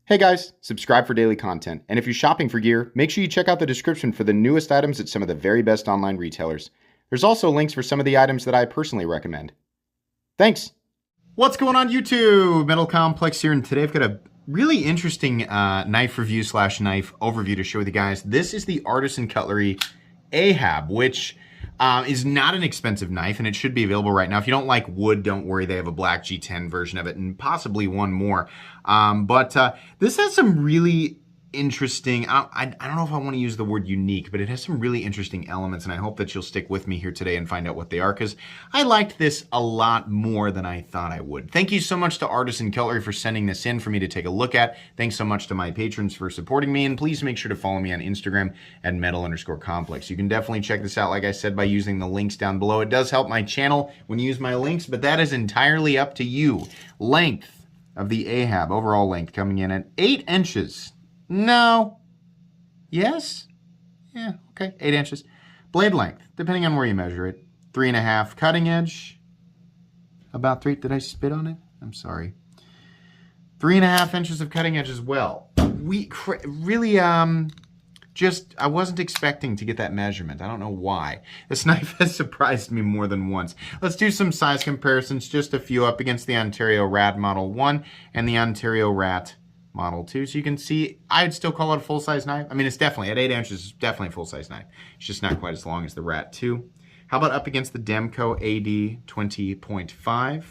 Hey guys, subscribe for daily content. And if you're shopping for gear, make sure you check out the description for the newest items at some of the very best online retailers. There's also links for some of the items that I personally recommend. Thanks! What's going on YouTube? Metal Complex here, and today I've got a really interesting knife review / knife overview to share with you guys. This is the Artisan Cutlery Ahab, which is not an expensive knife, and it should be available right now. If you don't like wood, don't worry. They have a black G10 version of it and possibly one more. But this has some really interesting, I don't know if I want to use the word unique, but it has some really interesting elements, and I hope that you'll stick with me here today and find out what they are, because I liked this a lot more than I thought I would. Thank you so much to Artisan Cutlery for sending this in for me to take a look at. Thanks so much to my patrons for supporting me, and please make sure to follow me on Instagram at metal_complex. You can definitely check this out, like I said, by using the links down below. It does help my channel when you use my links, but that is entirely up to you. Length of the Ahab, overall length coming in at 8 inches. No. Yes? Yeah, okay, 8 inches. Blade length, depending on where you measure it, 3.5. Cutting edge, about 3. Did I spit on it? I'm sorry. 3.5 inches of cutting edge as well. Really, I wasn't expecting to get that measurement. I don't know why. This knife has surprised me more than once. Let's do some size comparisons, just a few up against the Ontario Rat Model 1 and the Ontario Rat Model 2. So you can see, I'd still call it a full-size knife. I mean, it's definitely, at 8 inches, it's definitely a full-size knife. It's just not quite as long as the Rat 2. How about up against the Demco AD 20.5?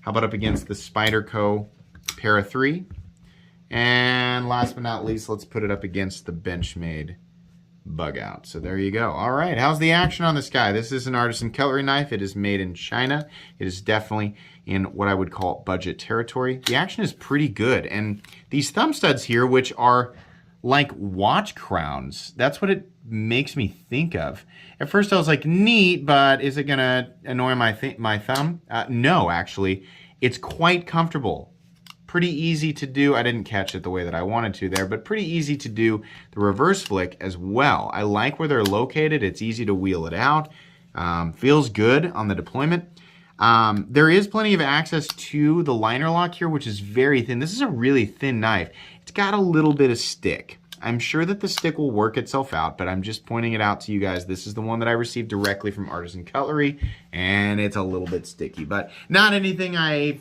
How about up against the Spyderco Para 3? And last but not least, let's put it up against the Benchmade Bug Out. So there you go. All right, how's the action on this guy? This is an Artisan Cutlery knife. It is made in China. It is definitely in what I would call budget territory. The action is pretty good. And these thumb studs here, which are like watch crowns, that's what it makes me think of. At first I was like, neat, but is it gonna annoy my thumb? No, actually. It's quite comfortable. Pretty easy to do. I didn't catch it the way that I wanted to there, but pretty easy to do the reverse flick as well. I like where they're located. It's easy to wheel it out. Feels good on the deployment. There is plenty of access to the liner lock here, which is very thin. This is a really thin knife. It's got a little bit of stick. I'm sure that the stick will work itself out, but I'm just pointing it out to you guys. This is the one that I received directly from Artisan Cutlery, and it's a little bit sticky, but not anything I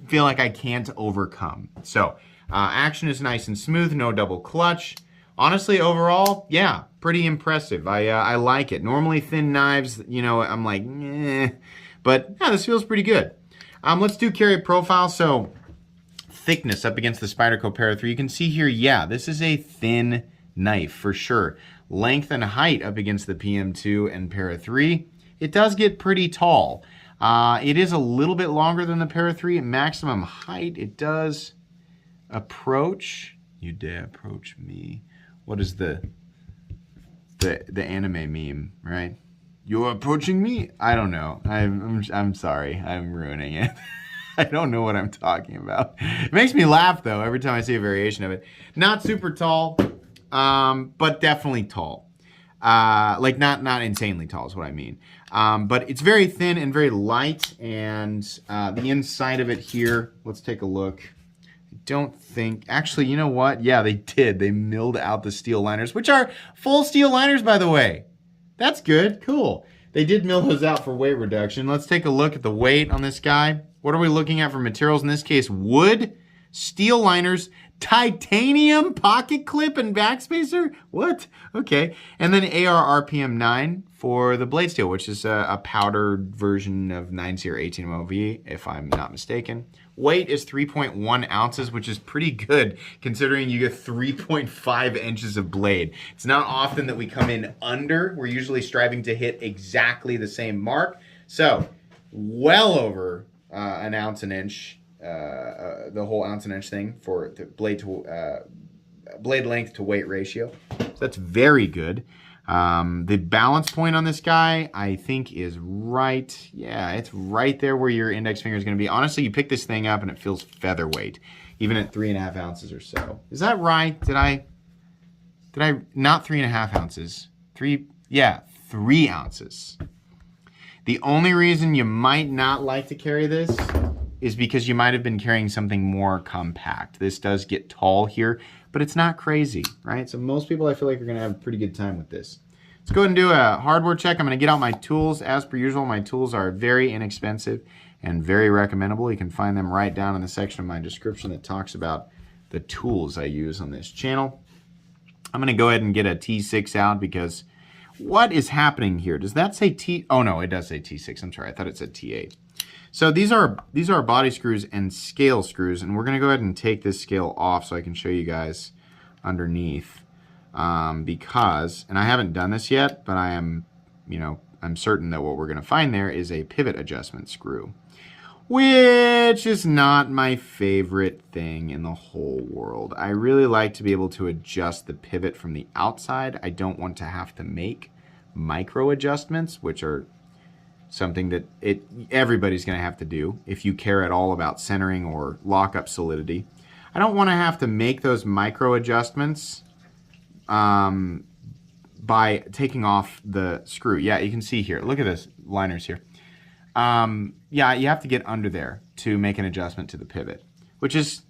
feel like I can't overcome. So action is nice and smooth, no double clutch. Honestly, overall, yeah, pretty impressive. I like it. Normally thin knives, you know, I'm like, eh, but yeah, this feels pretty good. Let's do carry profile. So thickness up against the Spyderco Para 3. You can see here, yeah, this is a thin knife for sure. Length and height up against the PM2 and Para 3. It does get pretty tall. It is a little bit longer than the Para 3. Maximum height, it does approach. You dare approach me. What is the anime meme, right? You're approaching me? I don't know. I'm sorry. I'm ruining it. I don't know what I'm talking about. It makes me laugh though every time I see a variation of it. Not super tall, but definitely tall. Like not insanely tall is what I mean. But it's very thin and very light, and the inside of it here, let's take a look. I don't think, actually, you know what? Yeah, they did. They milled out the steel liners, which are full steel liners, by the way. That's good, cool. They did mill those out for weight reduction. Let's take a look at the weight on this guy. What are we looking at for materials? In this case, wood, steel liners, titanium pocket clip and backspacer? What? Okay. And then AR RPM 9 for the blade steel, which is a powdered version of 9C18 MOV, if I'm not mistaken. Weight is 3.1 ounces, which is pretty good considering you get 3.5 inches of blade. It's not often that we come in under. We're usually striving to hit exactly the same mark. So well over an ounce an inch. The whole ounce an inch thing for the blade length to weight ratio. So that's very good. The balance point on this guy, I think, is right. Yeah, it's right there where your index finger is going to be. Honestly, you pick this thing up and it feels featherweight, even at 3.5 ounces or so. Is that right? Did I not 3.5 ounces? 3 ounces. The only reason you might not like to carry this is because you might have been carrying something more compact. This does get tall here, but it's not crazy, right? So most people, I feel like, are gonna have a pretty good time with this. Let's go ahead and do a hardware check. I'm gonna get out my tools. As per usual, my tools are very inexpensive and very recommendable. You can find them right down in the section of my description that talks about the tools I use on this channel. I'm gonna go ahead and get a T6 out because what is happening here? Does that say T? Oh no, it does say T6. I'm sorry, I thought it said T8. So these are body screws and scale screws, and we're gonna go ahead and take this scale off so I can show you guys underneath. Because, and I haven't done this yet, but I am, I'm certain that what we're gonna find there is a pivot adjustment screw, which is not my favorite thing in the whole world. I really like to be able to adjust the pivot from the outside. I don't want to have to make micro adjustments, which are something that everybody's going to have to do if you care at all about centering or lockup solidity. I don't want to have to make those micro adjustments by taking off the screw. Yeah, you can see here. Look at this liners here. Yeah, you have to get under there to make an adjustment to the pivot, which is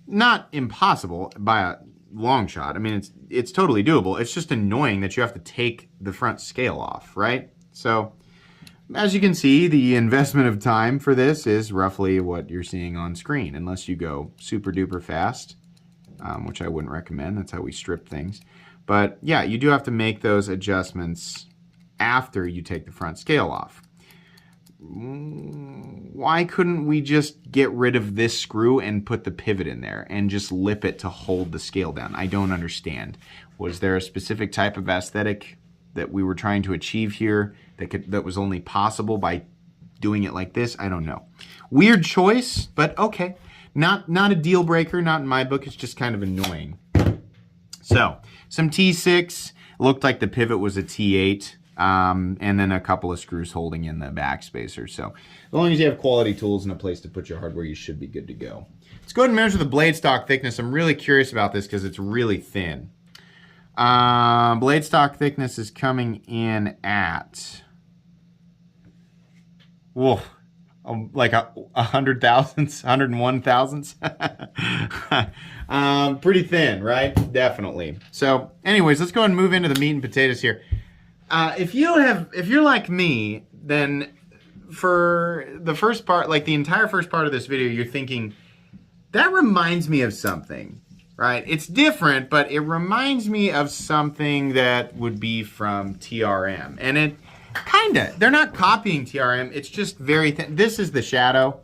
not impossible by a long shot. I mean, it's totally doable. It's just annoying that you have to take the front scale off, right? So, as you can see, the investment of time for this is roughly what you're seeing on screen, unless you go super duper fast, which I wouldn't recommend. That's how we strip things. But yeah, you do have to make those adjustments after you take the front scale off. Why couldn't we just get rid of this screw and put the pivot in there and just lip it to hold the scale down? I don't understand. Was there a specific type of aesthetic that we were trying to achieve here that was only possible by doing it like this? I don't know. Weird choice, but okay. Not a deal breaker, not in my book. It's just kind of annoying. So, some T6. Looked like the pivot was a T8. And then a couple of screws holding in the back spacer. So as long as you have quality tools and a place to put your hardware, you should be good to go. Let's go ahead and measure the blade stock thickness. I'm really curious about this because it's really thin. Blade stock thickness is coming in at, whoa, like 100 thousandths, 101 thousandths. Pretty thin, right? Definitely. So anyways, let's go ahead and move into the meat and potatoes here. If you're like me, then for the first part, like the entire first part of this video, you're thinking, that reminds me of something, right? It's different, but it reminds me of something that would be from TRM. And it kinda, they're not copying TRM, it's just very thin. This is the shadow,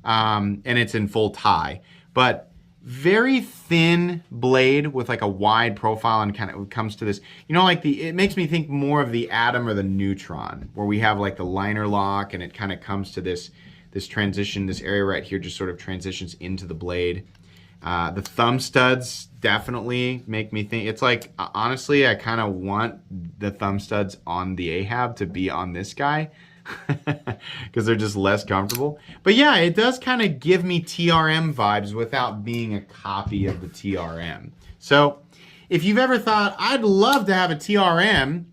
and it's in full tie, but very thin blade with like a wide profile, and kind of comes to this, like it makes me think more of the atom or the neutron, where we have like the liner lock and it kind of comes to this transition, this area right here just sort of transitions into the blade. The thumb studs definitely make me think, it's like, honestly, I kind of want the thumb studs on the Ahab to be on this guy. Because they're just less comfortable. But yeah, it does kind of give me TRM vibes without being a copy of the TRM. So if you've ever thought, I'd love to have a TRM,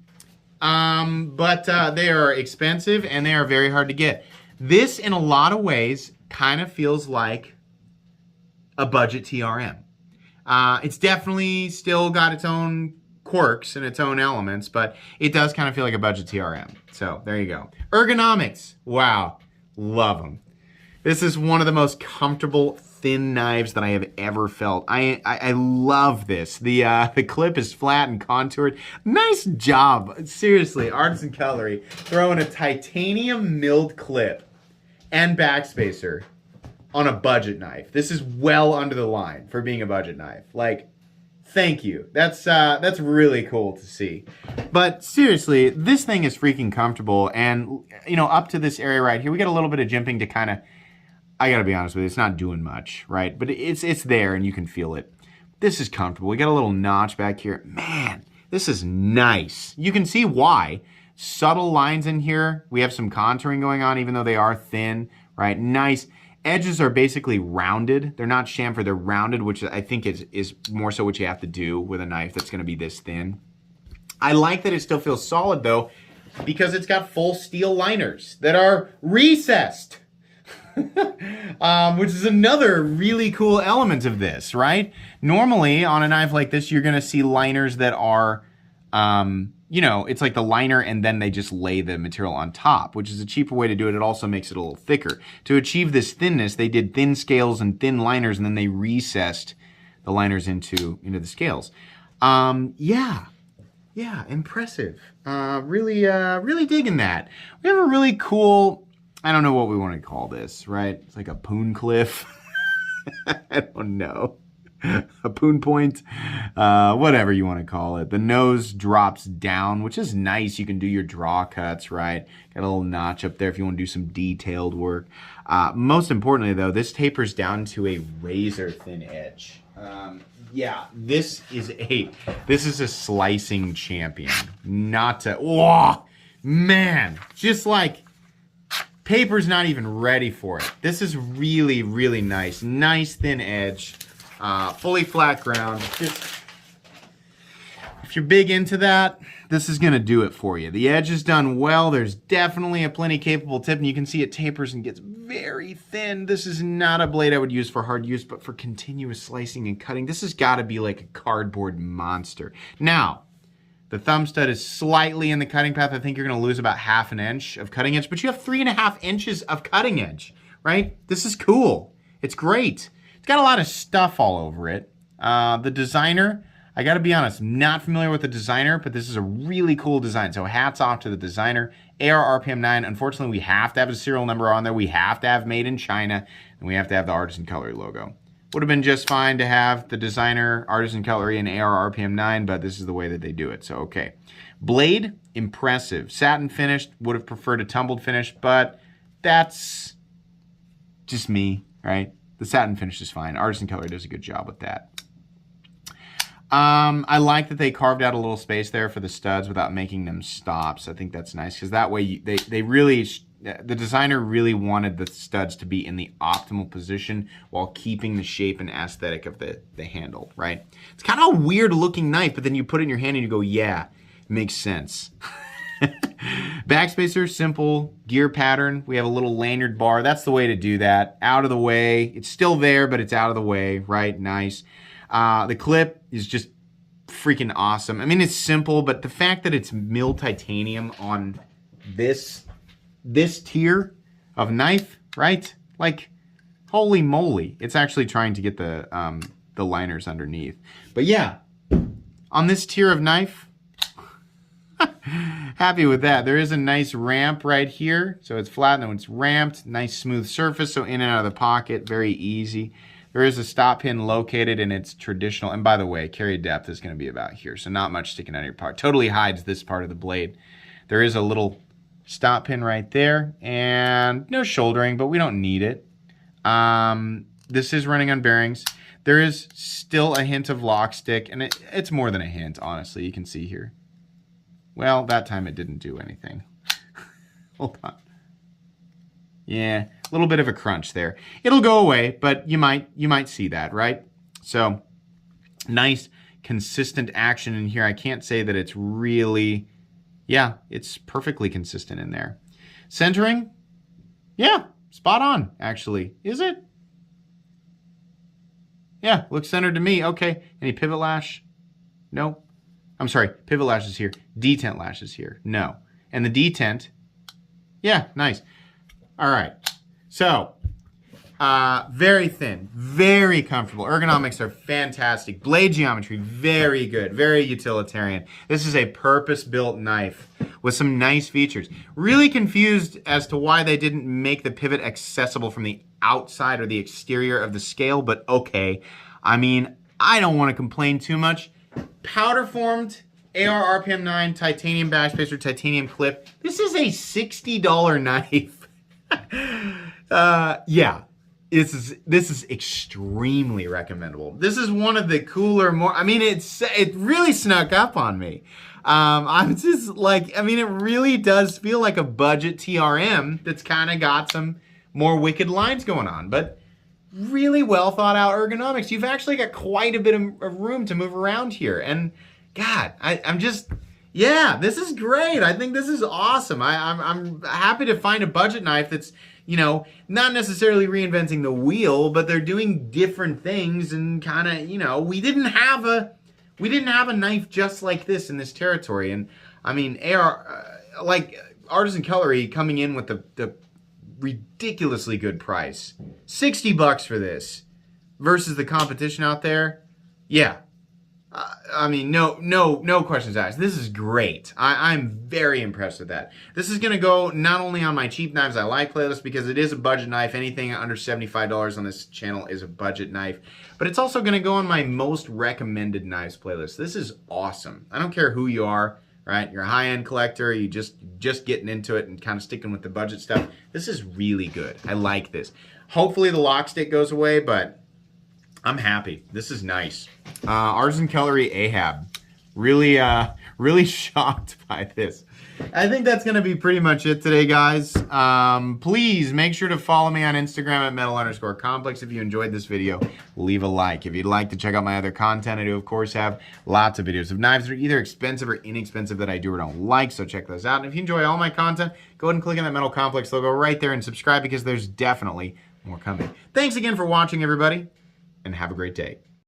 but they are expensive and they are very hard to get. This, in a lot of ways, kind of feels like a budget TRM. It's definitely still got its own quirks and its own elements, but it does kind of feel like a budget TRM. So there you go. Ergonomics. Wow. Love them. This is one of the most comfortable thin knives that I have ever felt. I love this. The clip is flat and contoured. Nice job. Seriously, Artisan Cutlery throwing a titanium milled clip and backspacer on a budget knife. This is well under the line for being a budget knife. Like, thank you. That's really cool to see. But seriously, this thing is freaking comfortable. And, up to this area right here, we got a little bit of jimping to kind of, I gotta be honest with you, it's not doing much, right? But it's there and you can feel it. This is comfortable. We got a little notch back here. Man, this is nice. You can see why. Subtle lines in here. We have some contouring going on, even though they are thin, right? Nice. Edges are basically rounded. They're not chamfered, they're rounded, which I think is more so what you have to do with a knife that's gonna be this thin. I like that it still feels solid though, because it's got full steel liners that are recessed. Which is another really cool element of this, right? Normally, on a knife like this, you're going to see liners that are, you know, it's like the liner and then they just lay the material on top, which is a cheaper way to do it. It also makes it a little thicker. To achieve this thinness, they did thin scales and thin liners, and then they recessed the liners into the scales. Yeah, impressive. Really digging that. We have a really cool, I don't know what we want to call this, right? It's like a poon cliff. I don't know. A poon point, whatever you want to call it. The nose drops down, which is nice. You can do your draw cuts, right? Got a little notch up there if you want to do some detailed work. Most importantly, though, this tapers down to a razor thin edge. Yeah, this is a slicing champion. Not to, oh, man, just like paper's not even ready for it. This is really, really nice. Nice thin edge. Fully flat ground. Just, if you're big into that, this is going to do it for you. The edge is done well. There's definitely a plenty capable tip, and you can see it tapers and gets very thin. This is not a blade I would use for hard use, but for continuous slicing and cutting, this has got to be like a cardboard monster. Now, the thumb stud is slightly in the cutting path. I think you're going to lose about 1/2 inch of cutting edge, but you have 3.5 inches of cutting edge, right? This is cool. It's great. It's got a lot of stuff all over it. The designer, I got to be honest, not familiar with the designer, but this is a really cool design. So hats off to the designer. AR RPM 9, unfortunately, we have to have a serial number on there. We have to have made in China, and we have to have the Artisan Cutlery logo. Would have been just fine to have the designer, Artisan Cutlery, and AR RPM 9, but this is the way that they do it, so okay. Blade, impressive. Satin finished, would have preferred a tumbled finish, but that's just me, right? The satin finish is fine. Artisan Cutlery does a good job with that. I like that they carved out a little space there for the studs without making them stops. I think that's nice because that way they really, the designer really wanted the studs to be in the optimal position while keeping the shape and aesthetic of the handle, right? It's kind of a weird looking knife, but then you put it in your hand and you go, yeah, it makes sense. Backspacer, simple, gear pattern. We have a little lanyard bar. That's the way to do that. Out of the way. It's still there, but it's out of the way, right? Nice. The clip is just freaking awesome. I mean, it's simple, but the fact that it's milled titanium on this tier of knife, right? Like, holy moly. It's actually trying to get the liners underneath. But yeah, on this tier of knife, happy with that. There is a nice ramp right here. So it's flat, and it's ramped. Nice smooth surface, so in and out of the pocket, very easy. There is a stop pin located in its traditional, and by the way, carry depth is going to be about here, so not much sticking out of your part. Totally hides this part of the blade. There is a little stop pin right there, and no shouldering, but we don't need it. This is running on bearings. There is still a hint of lock stick, and it's more than a hint, honestly. You can see here. Well, that time it didn't do anything. Hold on. Yeah, a little bit of a crunch there. It'll go away, but you might see that, right? So, nice, consistent action in here. I can't say that it's really, yeah, it's perfectly consistent in there. Centering, yeah, spot on, actually. Is it? Yeah, looks centered to me. Okay, any pivot lash? No. I'm sorry, pivot lash is here. Detent lash is here. No. And the detent, yeah, nice. All right, so very thin, very comfortable. Ergonomics are fantastic. Blade geometry, very good, very utilitarian. This is a purpose-built knife with some nice features. Really confused as to why they didn't make the pivot accessible from the outside or the exterior of the scale, but okay. I mean, I don't want to complain too much. Powder formed AR RPM 9 titanium backspacer, titanium clip. This is a $60 knife. Yeah, this is extremely recommendable. This is one of the cooler, more, I mean, it really snuck up on me. I'm just like, I mean, it really does feel like a budget TRM that's kind of got some more wicked lines going on, but really well thought out ergonomics. You've actually got quite a bit of room to move around here. And God, I'm just, yeah, this is great. I think this is awesome. I'm happy to find a budget knife that's, you know, not necessarily reinventing the wheel, but they're doing different things and kind of, you know, we didn't have a knife just like this in this territory. And I mean, like Artisan Cutlery coming in with the ridiculously good price, $60 for this versus the competition out there. Yeah. I mean, no questions asked. This is great. I'm very impressed with that. This is going to go not only on my cheap knives I like playlist because it is a budget knife. Anything under $75 on this channel is a budget knife. But it's also going to go on my most recommended knives playlist. This is awesome. I don't care who you are, right? You're a high-end collector. You just getting into it and kind of sticking with the budget stuff. This is really good. I like this. Hopefully the lock stick goes away, but I'm happy. This is nice. Artisan Cutlery Ahab. Really shocked by this. I think that's going to be pretty much it today, guys. Please make sure to follow me on Instagram at metal_complex. If you enjoyed this video, leave a like. If you'd like to check out my other content, I do, of course, have lots of videos of knives that are either expensive or inexpensive that I do or don't like, so check those out. And if you enjoy all my content, go ahead and click on that Metal Complex logo right there and subscribe because there's definitely more coming. Thanks again for watching, everybody, and have a great day.